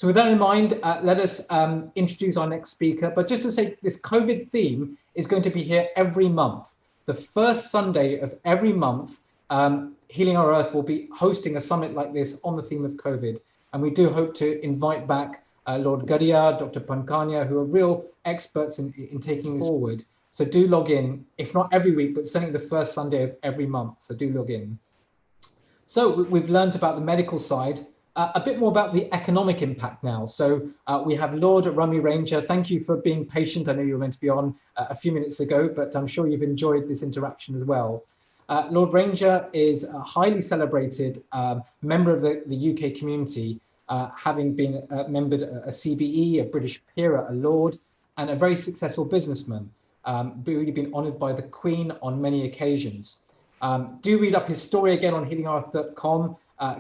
So with that in mind, let us introduce our next speaker. But just to say, this COVID theme is going to be here every month. The first Sunday of every month, Healing Our Earth will be hosting a summit like this on the theme of COVID. And we do hope to invite back Lord Gadia, Dr. Pankania, who are real experts in taking this forward. So do log in, if not every week, but certainly the first Sunday of every month. So do log in. So we've learned about the medical side, a bit more about the economic impact now. So we have Lord Rami Ranger. Thank you for being patient. I know you were meant to be on a few minutes ago, but I'm sure you've enjoyed this interaction as well. Lord Ranger is a highly celebrated member of the UK community, having been a member a CBE, a British peer, a Lord, and a very successful businessman. Really been honoured by the Queen on many occasions. Do read up his story again on healingearth.com.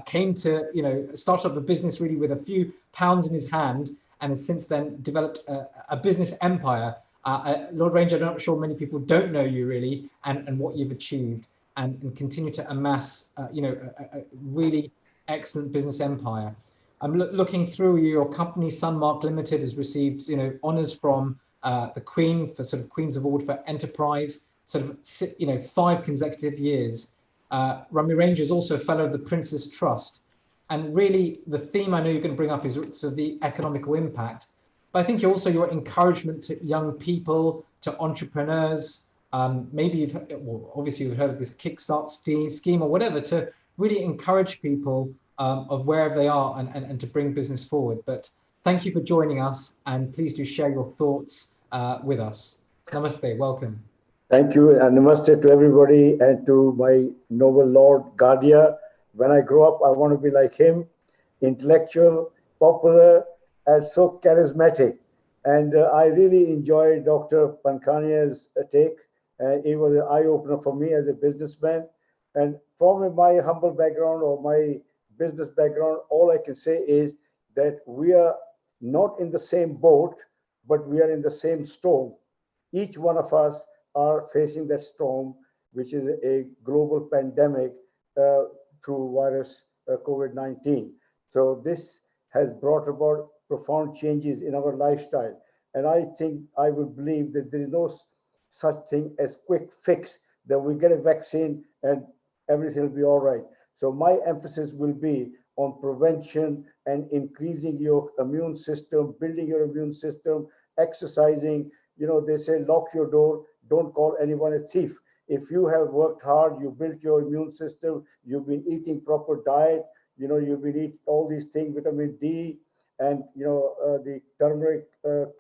Came to, started up a business really with a few pounds in his hand, and has since then developed a business empire. Lord Ranger, I'm not sure many people don't know you really, and what you've achieved, and continue to amass, a really excellent business empire. I'm looking through your company, Sun Mark Ltd, has received, honours from the Queen for sort of Queen's Award for Enterprise, sort of, 5 consecutive years. Rami Ranger is also a fellow of the Prince's Trust. And really the theme I know you're going to bring up is sort of the economical impact. But I think also your encouragement to young people, to entrepreneurs, maybe obviously you've heard of this Kickstart scheme or whatever, to really encourage people of wherever they are and to bring business forward. But thank you for joining us, and please do share your thoughts with us. Namaste, welcome. Thank you, and namaste to everybody, and to my noble Lord Gadia. When I grow up, I want to be like him, intellectual, popular, and so charismatic. And I really enjoyed Dr. Pankania's take. It was an eye-opener for me as a businessman. And from my humble background or my business background, all I can say is that we are not in the same boat, but we are in the same storm. Each one of us are facing that storm, which is a global pandemic through virus COVID-19. So this has brought about profound changes in our lifestyle. And I think I would believe that there is no such thing as quick fix, that we get a vaccine and everything will be all right. So my emphasis will be on prevention and increasing your immune system, building your immune system, exercising. They say lock your door, don't call anyone a thief. If you have worked hard, you built your immune system, you've been eating proper diet, you've been eating all these things, vitamin D, and the turmeric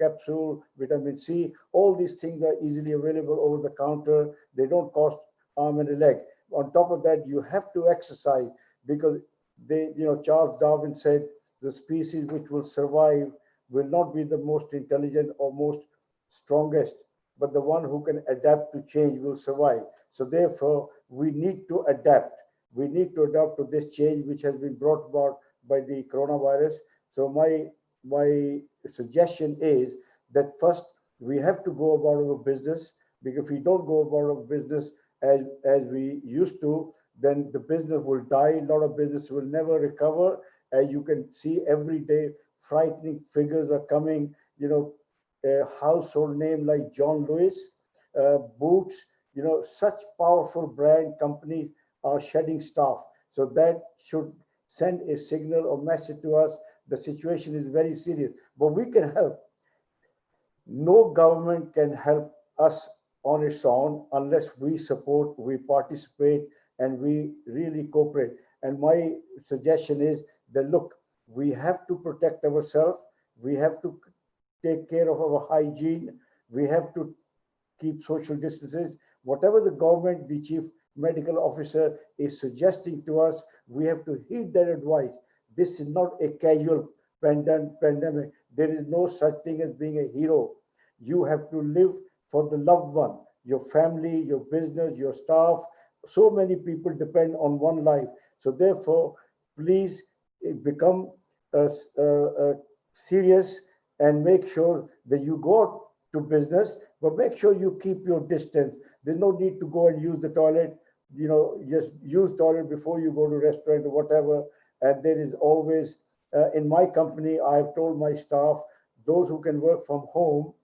capsule, vitamin C, all these things are easily available over the counter. They don't cost arm and a leg. On top of that, you have to exercise, because Charles Darwin said the species which will survive will not be the most intelligent or most strongest, but the one who can adapt to change will survive. So therefore, we need to adapt. We need to adapt to this change which has been brought about by the coronavirus. So my suggestion is that first we have to go about our business, because if we don't go about our business as we used to, then the business will die. A lot of business will never recover. As you can see every day, frightening figures are coming. A household name like John Lewis, Boots, such powerful brand companies are shedding staff. So that should send a signal or message to us. The situation is very serious, but we can help. No government can help us on its own unless we support, we participate, and we really cooperate. And my suggestion is that, look, we have to protect ourselves. We have to take care of our hygiene. We have to keep social distances. Whatever the government, the chief medical officer is suggesting to us, we have to heed that advice. This is not a casual pandemic. There is no such thing as being a hero. You have to live for the loved one, your family, your business, your staff. So many people depend on one life. So therefore, please become serious and make sure that you go to business, but make sure you keep your distance. There's no need to go and use the toilet. Just use toilet before you go to restaurant or whatever. And there is always in my company, I've told my staff, those who can work from home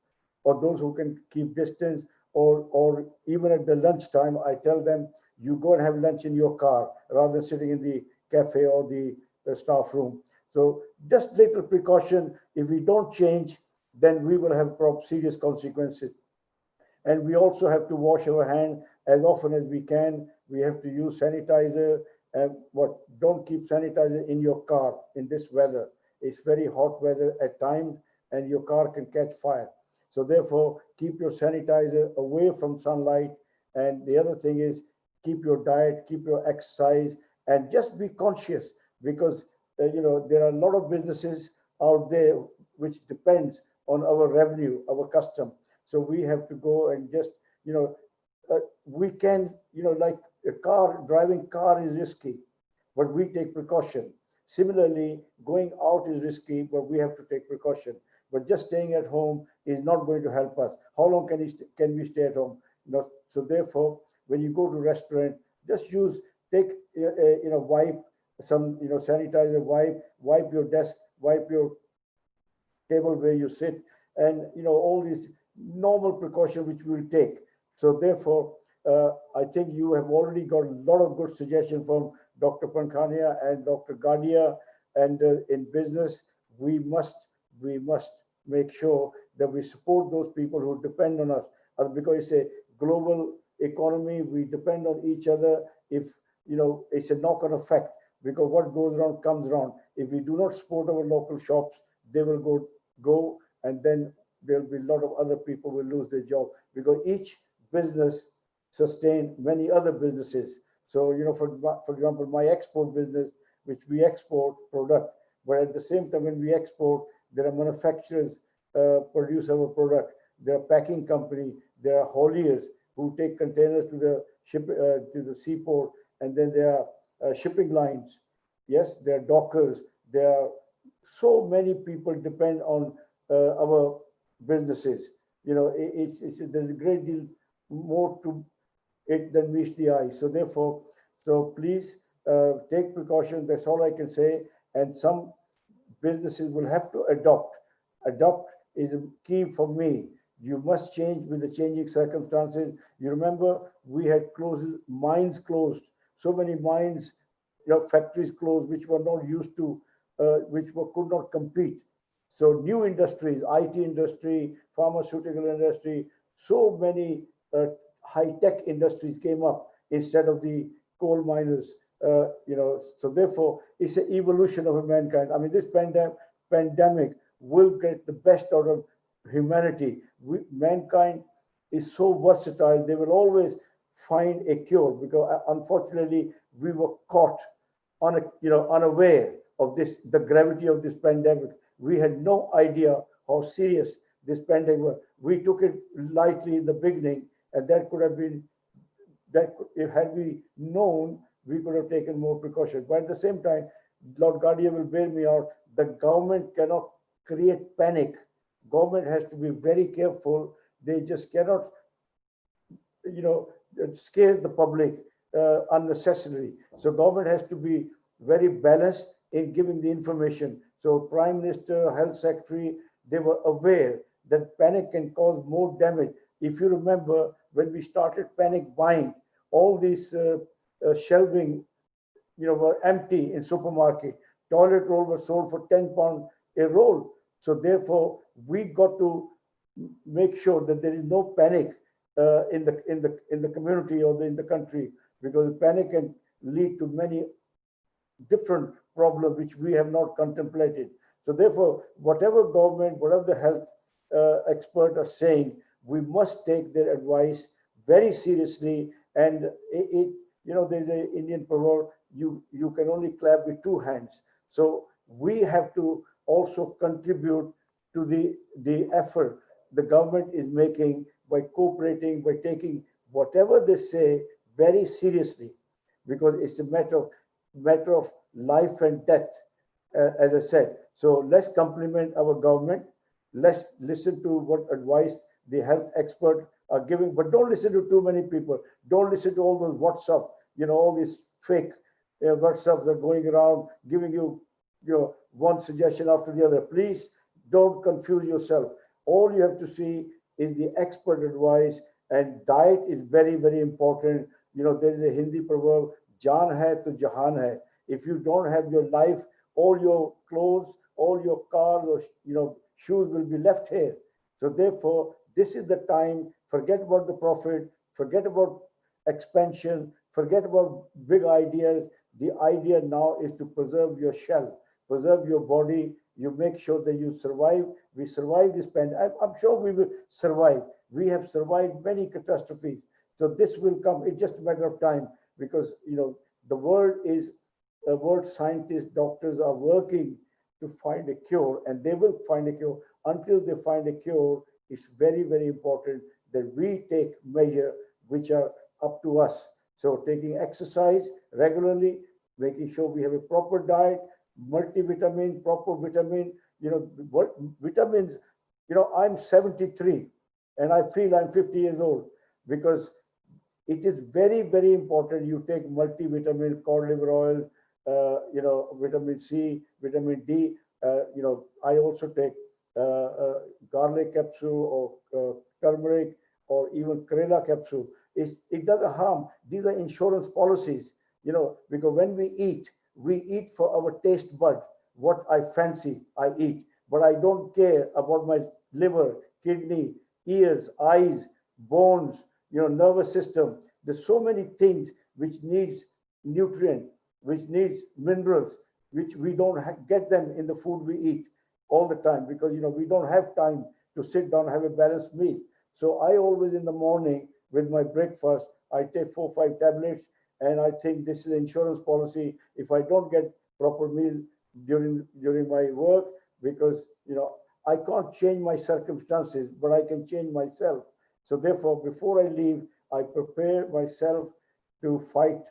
or those who can keep distance, or even at the lunchtime, I tell them, you go and have lunch in your car rather than sitting in the cafe or the staff room. So just little precaution. If we don't change, then we will have serious consequences. And we also have to wash our hand as often as we can. We have to use sanitizer. And don't keep sanitizer in your car in this weather. It's very hot weather at times, and your car can catch fire. So therefore, keep your sanitizer away from sunlight. And the other thing is, keep your diet, keep your exercise, and just be conscious, because there are a lot of businesses out there which depends on our revenue, our custom. So we have to go and just, we can, like driving car is risky, but we take precaution. Similarly, going out is risky, but we have to take precaution. But just staying at home is not going to help us. How long can we stay at home? So therefore, when you go to restaurant, just take wipe some sanitizer, wipe your desk, wipe your table where you sit, and all these normal precautions which we will take. So therefore, I think you have already got a lot of good suggestions from Dr. Pankhania and Dr. Gadia. And in business, we must make sure that we support those people who depend on us, because it's a global economy. We depend on each other. If it's a knock-on effect, because what goes around comes around. If we do not support our local shops, they will go, and then there'll be a lot of other people will lose their job, because each business sustain many other businesses. So for example, my export business, which we export product, but at the same time when we export, there are manufacturers produce our product, there are packing company, there are hauliers who take containers to the seaport, and then there are shipping lines. Yes, there are dockers. There are so many people depend on our businesses. There's a great deal more to it than meets the eye. So therefore, please take precautions. That's all I can say. And some businesses will have to adopt. Adopt is a key for me. You must change with the changing circumstances. You remember we had mines closed. So many mines, factories closed, which were not used to, could not compete. So new industries, IT industry, pharmaceutical industry, so many high-tech industries came up instead of the coal miners. So therefore, it's an evolution of mankind. I mean, this pandemic will get the best out of humanity. Mankind is so versatile; they will always find a cure. Because unfortunately, we were caught unaware of the gravity of this pandemic. We had no idea how serious this pandemic was. We took it lightly in the beginning, and that could have been if had we known, we could have taken more precautions. But at the same time, Lord Guardian will bail me out. The government cannot create panic. Government has to be very careful. They just cannot, scare the public unnecessarily. So government has to be very balanced in giving the information. So Prime Minister, Health Secretary, they were aware that panic can cause more damage. If you remember, when we started panic buying, all these shelving, were empty in supermarket. Toilet roll was sold for £10 a roll. So therefore, we got to make sure that there is no panic in the community or in the country, because panic can lead to many different problems which we have not contemplated. So therefore, whatever government, whatever the health experts are saying, we must take their advice very seriously. And there's an Indian proverb: you can only clap with two hands. So we have to also contribute to the effort the government is making by cooperating, by taking whatever they say very seriously, because it's a matter of life and death, as I said. So let's compliment our government. Let's listen to what advice the health experts are giving, but don't listen to too many people. Don't listen to all those WhatsApp, all these fake WhatsApps that are going around giving you one suggestion after the other. Please don't confuse yourself. All you have to see is the expert advice, and diet is very, very important. There is a Hindi proverb, "Jaan hai to jahan hai." If you don't have your life, all your clothes, all your cars, or shoes will be left here. So therefore, this is the time. Forget about the profit. Forget about expansion. Forget about big ideas. The idea now is to preserve your shell, preserve your body. You make sure that you survive. We survive this pandemic. I'm sure we will survive. We have survived many catastrophes. So this will come. It's just a matter of time, because the world scientists, doctors are working to find a cure, and they will find a cure. Until they find a cure, it's very, very important that we take measures which are up to us. So taking exercise regularly, making sure we have a proper diet, multivitamin, proper vitamin, what vitamins, I'm 73 and I feel I'm 50 years old, because it is very, very important you take multivitamin, cod liver oil, vitamin C, vitamin D. I also take garlic capsule, or turmeric, or even Karela capsule. It doesn't harm. These are insurance policies, because when we eat for our taste bud. What I fancy, I eat. But I don't care about my liver, kidney, ears, eyes, bones, nervous system. There's so many things which needs nutrient, which needs minerals, which we don't get them in the food we eat all the time, because we don't have time to sit down and have a balanced meal. So I always, in the morning with my breakfast, I take 4 or 5 tablets, and I think this is insurance policy. If I don't get proper meal during my work, because I can't change my circumstances, but I can change myself. So therefore, before I leave, I prepare myself to fight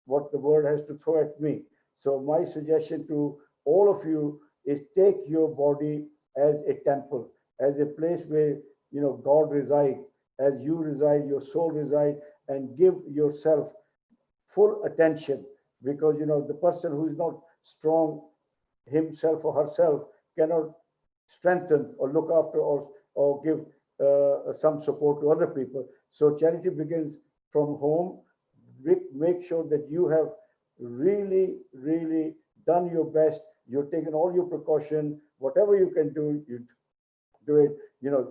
what the world has to throw at me. So my suggestion to all of you is, take your body as a temple, as a place where God resides, as you reside, your soul reside, and give yourself full attention, because the person who is not strong himself or herself cannot strengthen or look after, or give some support to other people. So charity begins from home. Make sure that you have really, really done your best. You've taken all your precaution. Whatever you can do, you do it.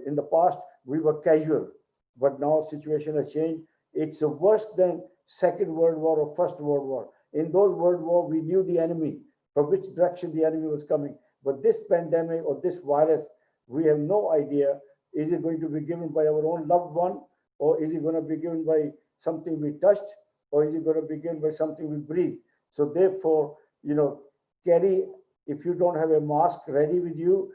In the past we were casual, but now situation has changed. It's worse than Second World War or First World War. In those World War, we knew the enemy, from which direction the enemy was coming. But this pandemic or this virus, we have no idea. Is it going to be given by our own loved one, or is it going to be given by something we touched, or is it going to be given by something we breathe? So therefore, carry, if you don't have a mask ready with you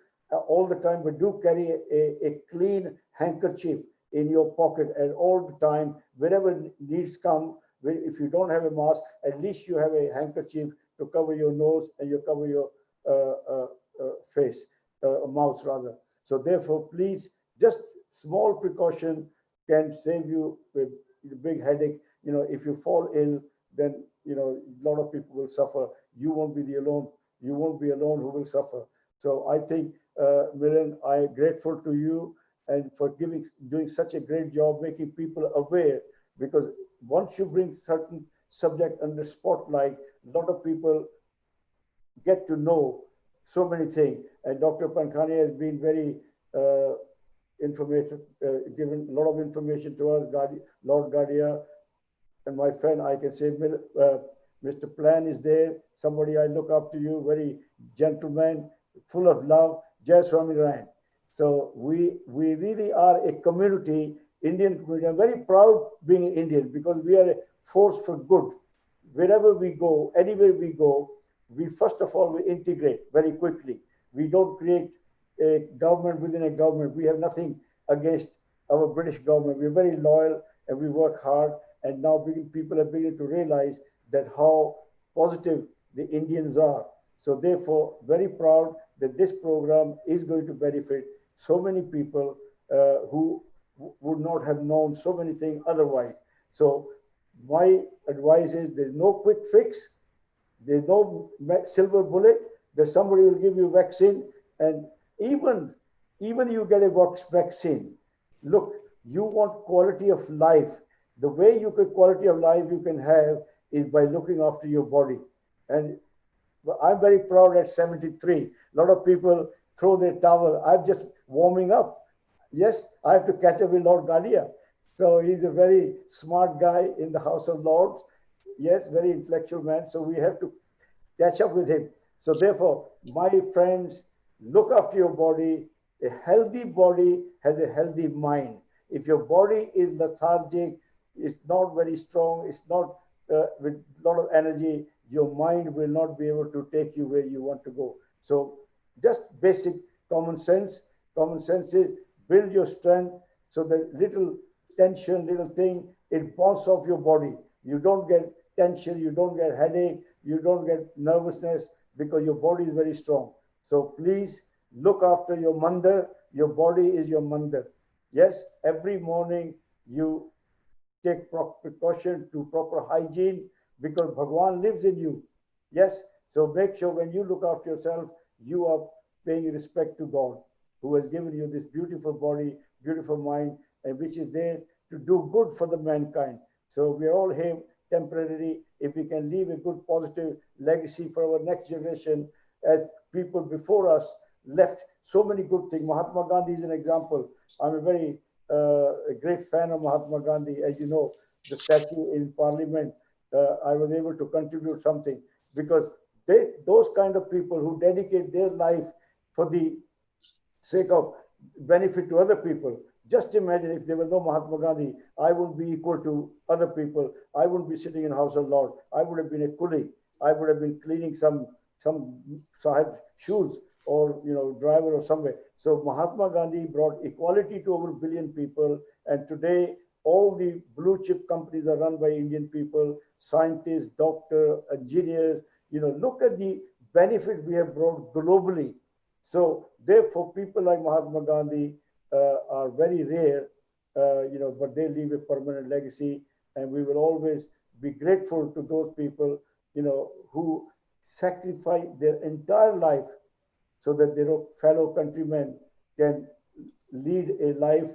all the time, but do carry a clean handkerchief in your pocket at all the time. Wherever needs come, if you don't have a mask, at least you have a handkerchief to cover your nose, and you cover your face, mouth rather. So therefore, please, just small precaution can save you with the big headache. If you fall ill, then a lot of people will suffer. You won't be the alone. You won't be alone who will suffer. So I think, Miran, I'm grateful to you, and for doing such a great job making people aware, because once you bring certain subject under spotlight, a lot of people get to know so many things. And Dr. Pankhani has been very informative, given a lot of information to us, Lord Gadia, and my friend, I can say, Mr. Plan is there, somebody I look up to you, very gentleman, full of love, Jai Rami Ranger. So we really are a community, Indian community. I'm very proud being Indian, because we are a force for good. Wherever we go, anywhere we go, we first of all, we integrate very quickly. We don't create a government within a government. We have nothing against our British government. We're very loyal and we work hard. And now people are beginning to realize that how positive the Indians are. So therefore, very proud that this program is going to benefit so many people who would not have known so many things otherwise. So my advice is, there's no quick fix. There's no silver bullet. that somebody will give you vaccine, and even you get a vaccine. Look, you want quality of life. The way you get quality of life you can have is by looking after your body. And I'm very proud at 73. A lot of people throw their towel. I'm just warming up. Yes, I have to catch up with Lord Gadia. So he's a very smart guy in the House of Lords. Yes, very intellectual man. So we have to catch up with him. So therefore, my friends, look after your body. A healthy body has a healthy mind. If your body is lethargic, it's not very strong, it's not with a lot of energy, your mind will not be able to take you where you want to go. So just basic common sense. Common sense is build your strength so that little tension, little thing, it bounces off your body. You don't get tension, you don't get headache, you don't get nervousness because your body is very strong. So please look after your mandir. Your body is your mandir. Yes, every morning you take precaution to proper hygiene because Bhagwan lives in you. Yes, so make sure when you look after yourself, you are paying respect to God who has given you this beautiful body, beautiful mind, and which is there to do good for the mankind. So we are all here temporarily. If we can leave a good positive legacy for our next generation, as people before us left so many good things. Mahatma Gandhi is an example. I'm a great fan of Mahatma Gandhi. As you know, the statue in Parliament, I was able to contribute something because those kind of people who dedicate their life for the sake of benefit to other people. Just imagine if there was no Mahatma Gandhi, I wouldn't be equal to other people. I wouldn't be sitting in House of Lords. I would have been a coolie. I would have been cleaning some sahib shoes or driver or somewhere. So Mahatma Gandhi brought equality to over 1 billion people, and today all the blue chip companies are run by Indian people, scientists, doctors, engineers. Look at the benefit we have brought globally. So therefore, people like Mahatma Gandhi are very rare, but they leave a permanent legacy, and we will always be grateful to those people, who sacrifice their entire life so that their fellow countrymen can lead a life,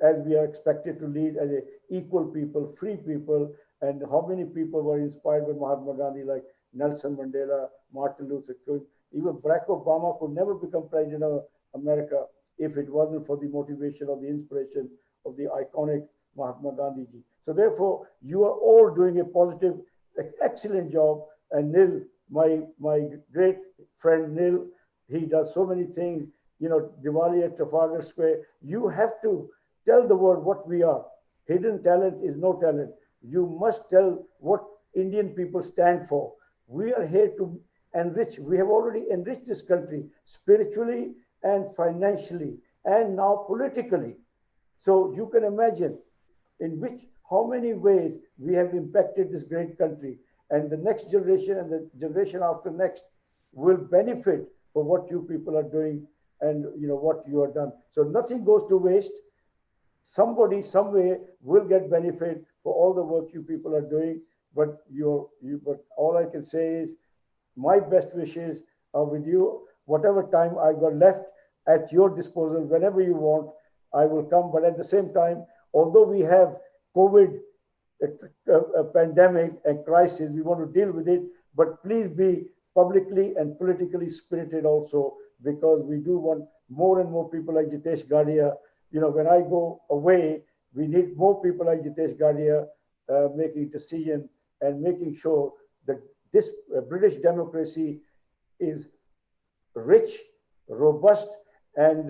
as we are expected to lead as a equal people, free people. And how many people were inspired by Mahatma Gandhi, like Nelson Mandela, Martin Luther King. Even Barack Obama could never become president of America if it wasn't for the motivation or the inspiration of the iconic Mahatma Gandhi ji. So therefore, you are all doing a positive, excellent job. And Nil, my great friend Nil, he does so many things. Diwali at Trafalgar Square. You have to tell the world what we are. Hidden talent is no talent. You must tell what Indian people stand for. We are here to enrich. We have already enriched this country spiritually and financially and now politically. So you can imagine how many ways we have impacted this great country, and the next generation and the generation after next will benefit for what you people are doing and what you have done. So nothing goes to waste. Somebody somewhere will get benefit for all the work you people are doing. But but all I can say is my best wishes are with you. Whatever time I've got left at your disposal, whenever you want, I will come. But at the same time, although we have COVID, a pandemic and crisis, we want to deal with it. But please be publicly and politically spirited also, because we do want more and more people like Jitesh Gadia. When I go away, we need more people like Jitesh Gadia making decision and making sure that this British democracy is rich, robust, and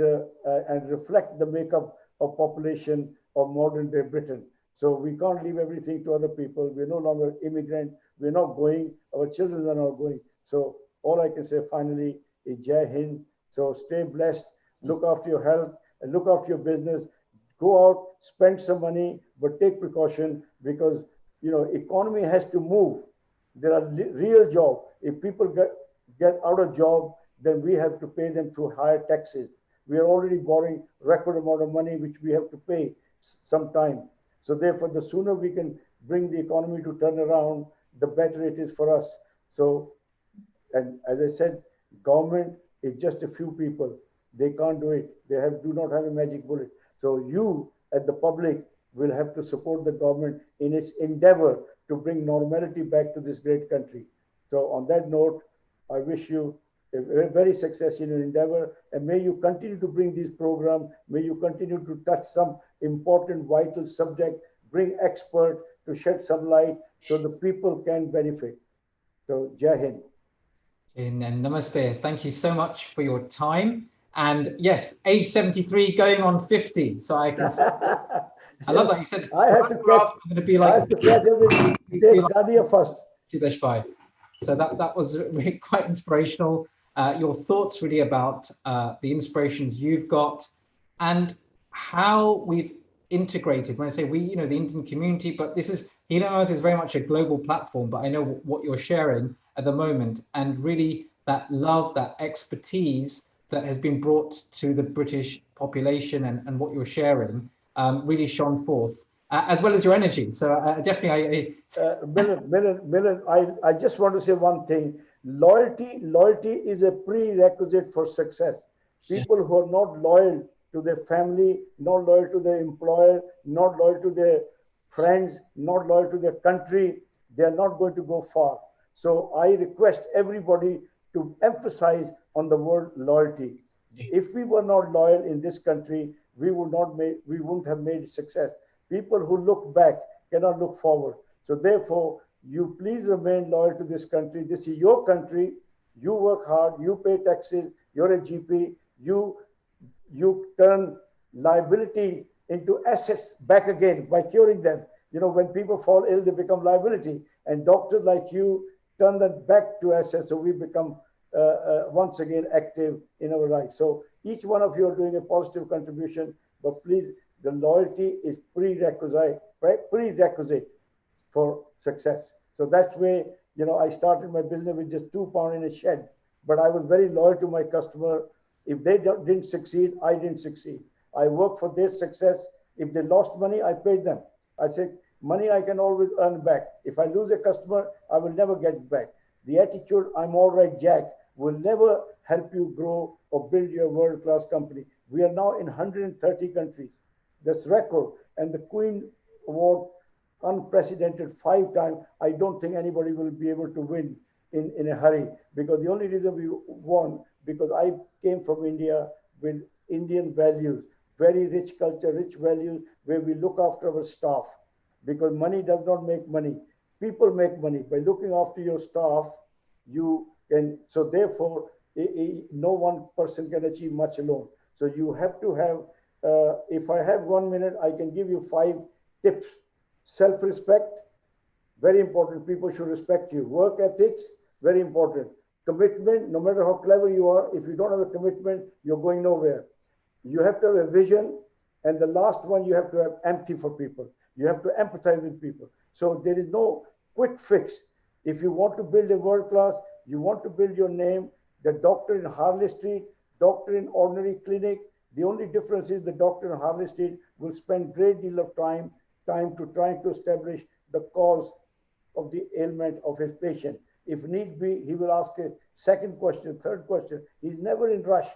reflect the makeup of population of modern day Britain. So we can't leave everything to other people. We're no longer immigrant. We're not going. Our children are not going. So all I can say finally is Jai Hind. So stay blessed. Look after your health and look after your business. Go out, spend some money, but take precaution because economy has to move. There are real jobs. If people get out of job, then we have to pay them through higher taxes. We are already borrowing record amount of money, which we have to pay sometime. So therefore, the sooner we can bring the economy to turn around, the better it is for us. So And as I said, government is just a few people. They can't do it. They do not have a magic bullet. So you, at the public, will have to support the government in its endeavor to bring normality back to this great country. So on that note, I wish you a very success in your endeavor, and may you continue to bring these programs. May you continue to touch some important, vital subject, bring expert to shed some light so the people can benefit. So, Jai Hind. And namaste. Thank you so much for your time. And yes, age 73, going on 50. So I can say, I love that you said, I have to catch, I'm going to be like, I have to catch every this Gadia first. So that was really quite inspirational. Your thoughts really about the inspirations you've got and how we've integrated. When I say we, the Indian community, but this is, Healing Earth is very much a global platform, but I know what you're sharing at the moment, and really that love, that expertise that has been brought to the British population and what you're sharing really shone forth, as well as your energy. So definitely, Milan, I just want to say one thing. Loyalty is a prerequisite for success. People who are not loyal to their family, not loyal to their employer, not loyal to their friends, not loyal to their country, they are not going to go far. So I request everybody to emphasize on the word loyalty. If we were not loyal in this country, we wouldn't have made success. People who look back cannot look forward. So therefore, you please remain loyal to this country. This is your country. You work hard. You pay taxes. You're a GP. You turn liability into assets back again by curing them. When people fall ill, they become liability. And doctors like you turn that back to assets. So we become once again active in our life. So each one of you are doing a positive contribution, but please, the loyalty is prerequisite for success. So that's where, I started my business with just £2 in a shed, but I was very loyal to my customer. If they didn't succeed, I didn't succeed. I worked for their success. If they lost money, I paid them. I said, money I can always earn back. If I lose a customer, I will never get it back. The attitude, I'm all right, Jack, will never help you grow or build your world-class company. We are now in 130 countries. This record, and the Queen Award, unprecedented 5 times. I don't think anybody will be able to win in a hurry, because the only reason we won, because I came from India with Indian values, very rich culture, rich values, where we look after our staff, because money does not make money. People make money. By looking after your staff, you can, so therefore, no one person can achieve much alone. So you have to have, if I have 1 minute, I can give you 5 tips. Self-respect, very important. People should respect you. Work ethics, very important. Commitment, no matter how clever you are, if you don't have a commitment, you're going nowhere. You have to have a vision. And the last one, you have to have empathy for people. You have to empathize with people. So there is no quick fix. If you want to build a world class, you want to build your name, the doctor in Harley Street, doctor in ordinary clinic, the only difference is the doctor in Harley Street will spend great deal of time to trying to establish the cause of the ailment of his patient. If need be, he will ask a second question, third question. He's never in rush.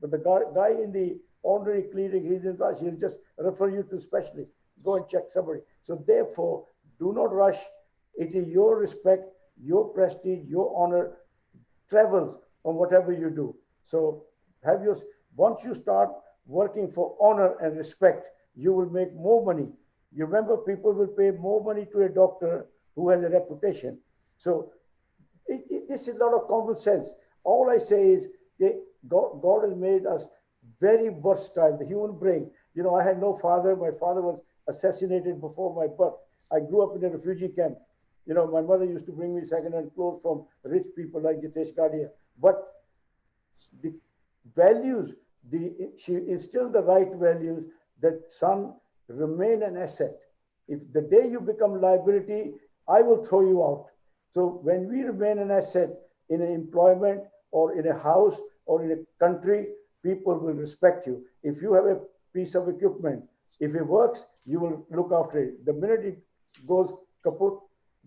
But the guy in the ordinary clinic, he's in rush. He'll just refer you to specialist. Go and check somebody. So therefore, do not rush. It is your respect, your prestige, your honor travels on whatever you do. So once you start working for honor and respect, you will make more money. You remember, people will pay more money to a doctor who has a reputation. So this is a lot of common sense. All I say is God has made us very versatile, the human brain. I had no father. My father was assassinated before my birth. I grew up in a refugee camp. My mother used to bring me second-hand clothes from rich people like Jitesh Kadia. But the values, she instilled the right values that son, remain an asset. If the day you become liability, I will throw you out. So when we remain an asset in an employment or in a house or in a country, people will respect you. If you have a piece of equipment, if it works, you will look after it. The minute it goes kaput,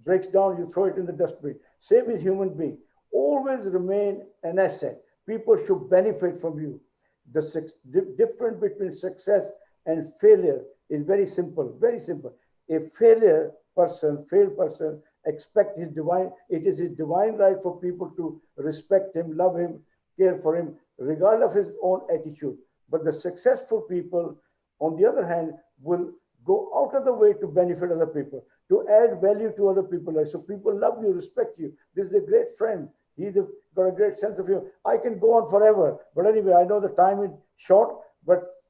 breaks down, you throw it in the dustbin. Same as human being. always remain an asset. People should benefit from you. The difference between success and failure is very simple, very simple. A failed person expect his divine, it is his divine right for people to respect him, love him, care for him, regardless of his own attitude. But the successful people, on the other hand, will go out of the way to benefit other people, to add value to other people. So people love you, respect you. This is a great friend. Got a great sense of humor. I can go on forever. But anyway, I know the time is short, but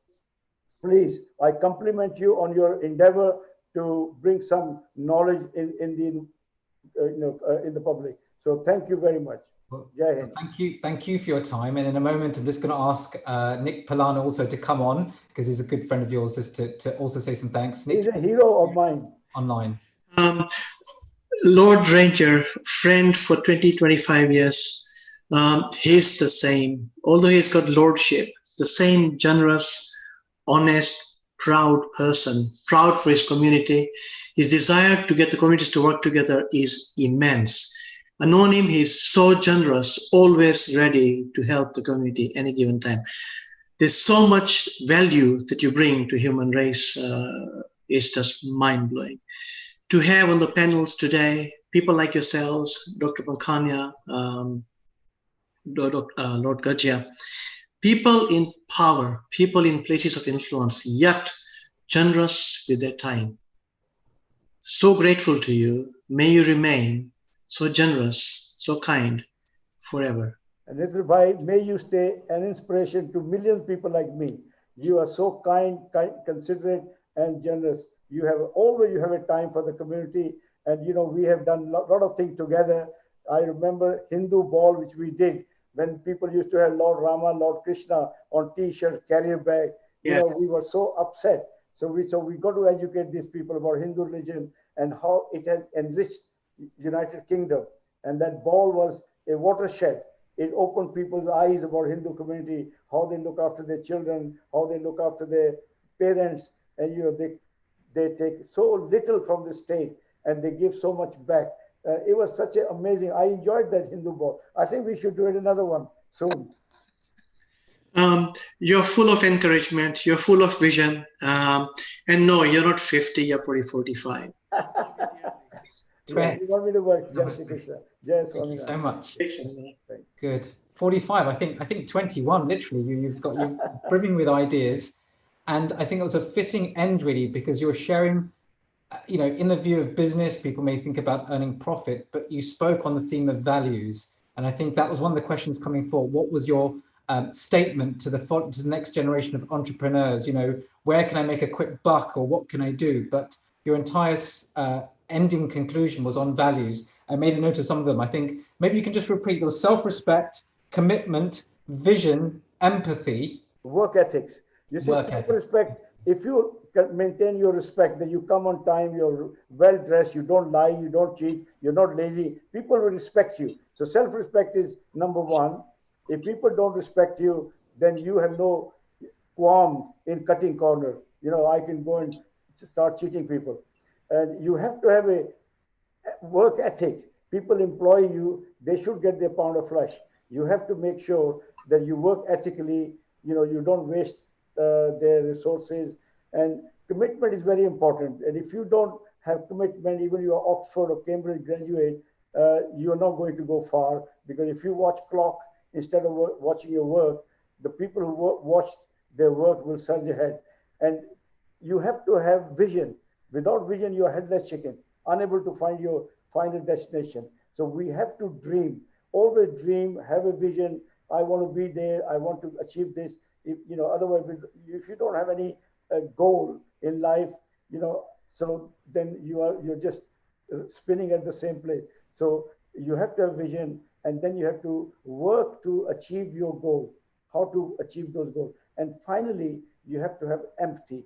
please, I compliment you on your endeavor to bring some knowledge in the public. So thank you very much. Well, thank you for your time. And in a moment, I'm just going to ask Nick Polano also to come on, because he's a good friend of yours, just to also say some thanks. Nick, he's a hero of mine. Online. Lord Ranger, friend for 20-25 years. He's the same, although he's got lordship, the same generous, honest, proud person, proud for his community. His desire to get the communities to work together is immense. I know him, he's so generous, always ready to help the community any given time. There's so much value that you bring to human race. It's just mind-blowing. To have on the panels today, people like yourselves, Dr. Pankania, Lord Gajia, people in power, people in places of influence, yet generous with their time. So grateful to you. May you remain so generous, so kind forever. And this is why may you stay an inspiration to millions of people like me. You are so kind, considerate, and generous. You have a time for the community, and we have done a lot of things together. I remember Hindu ball, which we did when people used to have Lord Rama, Lord Krishna on T-shirt, carrier bag. Yes. We were so upset. So we got to educate these people about Hindu religion and how it has enriched United Kingdom. And that ball was a watershed. It opened people's eyes about Hindu community, how they look after their children, how they look after their parents, and they take so little from the state and they give so much back. It was such an amazing. I enjoyed that Hindu ball. I think we should do it another one soon. You're full of encouragement. You're full of vision. And no, you're not 50. You're probably 45. You want me to work, Yes, thank you so much. Good. 45. I think 21. Literally, you're brimming with ideas, and I think it was a fitting end, really, because you're sharing. In the view of business, people may think about earning profit, but you spoke on the theme of values. And I think that was one of the questions coming forward. What was your statement to the next generation of entrepreneurs? Where can I make a quick buck, or what can I do? But your entire ending conclusion was on values. I made a note of some of them. I think maybe you can just repeat your self-respect, commitment, vision, empathy. Work ethics. You see, self-respect, if you can maintain your respect, that you come on time, you're well-dressed, you don't lie, you don't cheat, you're not lazy, people will respect you. So self-respect is number one. If people don't respect you, then you have no qualm in cutting corner. I can go and start cheating people. And you have to have a work ethic. People employ you, they should get their pound of flesh. You have to make sure that you work ethically, you don't waste their resources. And commitment is very important. And if you don't have commitment, even you are Oxford or Cambridge graduate, you're not going to go far, because if you watch clock instead of watching your work, the people who watch their work will surge ahead. And you have to have vision. Without vision, you're a headless chicken, unable to find a destination. So we have to dream, always dream, have a vision. I want to be there. I want to achieve this. Otherwise, if you don't have any goal in life, so then you're just spinning at the same place. So you have to have vision, and then you have to work to achieve your goal, how to achieve those goals. And finally, you have to have empathy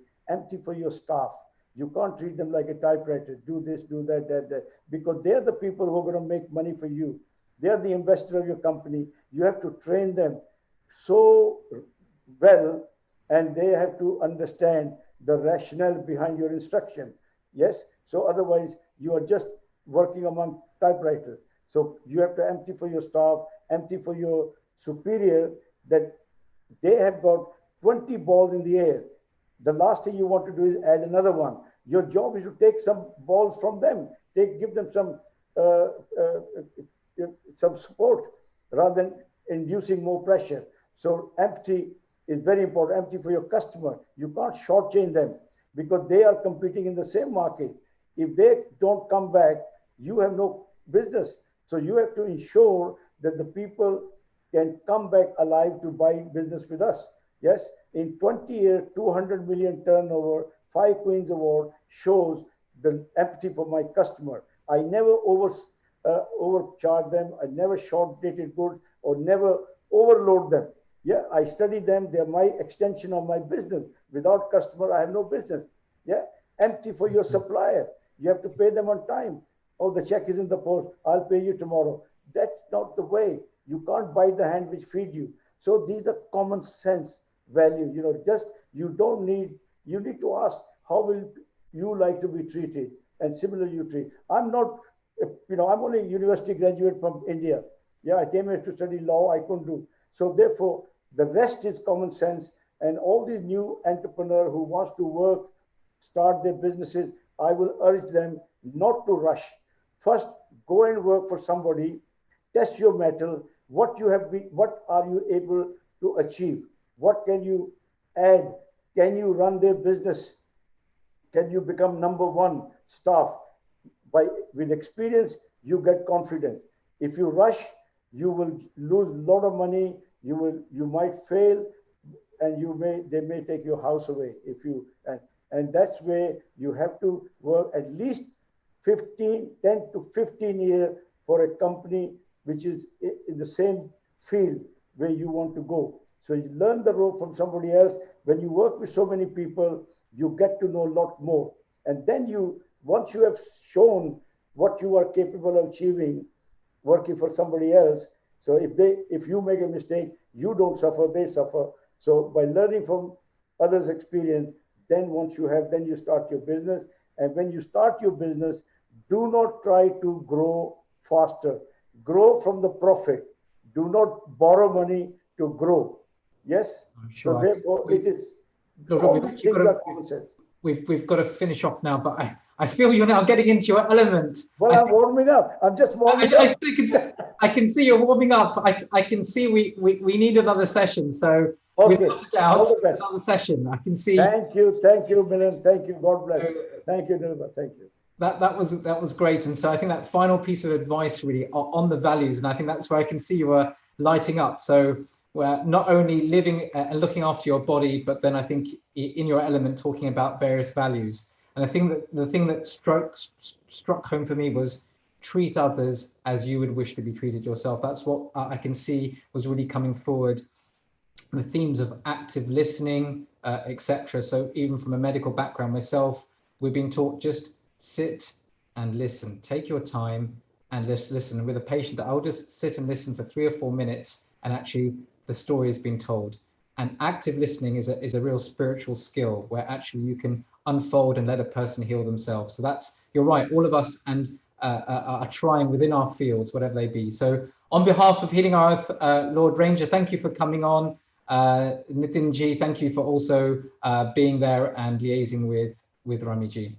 for your staff. You can't treat them like a typewriter, do this, do that, because they're the people who are going to make money for you. They're the investor of your company. You have to train them so well, and they have to understand the rationale behind your instruction. Yes? So otherwise, you are just working among typewriters. So you have to empty for your staff, empty for your superior, that they have got 20 balls in the air. The last thing you want to do is add another one. Your job is to take some balls from them, give them uh, some support rather than inducing more pressure. So empty is very important. Empty for your customer. You can't shortchange them because they are competing in the same market. If they don't come back, you have no business. So you have to ensure that the people can come back alive to buy business with us. Yes, in 20 years, 200 million turnover, 5 Queens Award shows the empathy for my customer. I never overcharge them. I never short-dated goods or never overload them. Yeah, I study them. They're my extension of my business. Without customer, I have no business. Yeah, empty for your supplier. You have to pay them on time. Oh, the check is in the post. I'll pay you tomorrow. That's not the way. You can't buy the hand which feed you. So these are common sense value. You know, just you need to ask how will you like to be treated, and similarly you treat. I'm not, I'm only a university graduate from India. Yeah, I came here to study law. I couldn't do. So therefore, the rest is common sense. And all these new entrepreneurs who wants to work, start their businesses, I will urge them not to rush. First, go and work for somebody, test your mettle, what are you able to achieve? What can you add? Can you run their business? Can you become #1 staff? With experience, you get confidence. If you rush, you will lose a lot of money. You might fail, and they may take your house away and that's where you have to work at least 10 to 15 years for a company which is in the same field where you want to go. So you learn the rope from somebody else. When you work with so many people, you get to know a lot more. And then once you have shown what you are capable of achieving, working for somebody else. So if you make a mistake, you don't suffer, they suffer. So by learning from others' experience, then you start your business. And when you start your business, do not try to grow faster. Grow from the profit. Do not borrow money to grow. Yes? Sure. So therefore, it is, all these things are common sense. We've got to finish off now, but I feel you're now getting into your element. Well, I'm warming up. I'm just warming up. I can see you're warming up. I can see we need another session. So okay. without a doubt, another session. I can see. Thank you, Milan. Thank you. God bless. Thank you, Nirma. Thank you. That was great. And so I think that final piece of advice really on the values, and I think that's where I can see you are lighting up. So we're not only living and looking after your body, but then I think in your element talking about various values. And I think that the thing that struck home for me was treat others as you would wish to be treated yourself. That's what I can see was really coming forward. The themes of active listening, etc. So even from a medical background myself, we've been taught just sit and listen. Take your time and listen. With a patient, I'll just sit and listen for 3 or 4 minutes, and actually the story has been told. And active listening is a real spiritual skill where actually you can unfold and let a person heal themselves. So you're right, all of us are trying within our fields, whatever they be. So on behalf of Healing Our Earth, Lord Ranger, thank you for coming on. Nitin ji, thank you for also being there and liaising with Rami ji.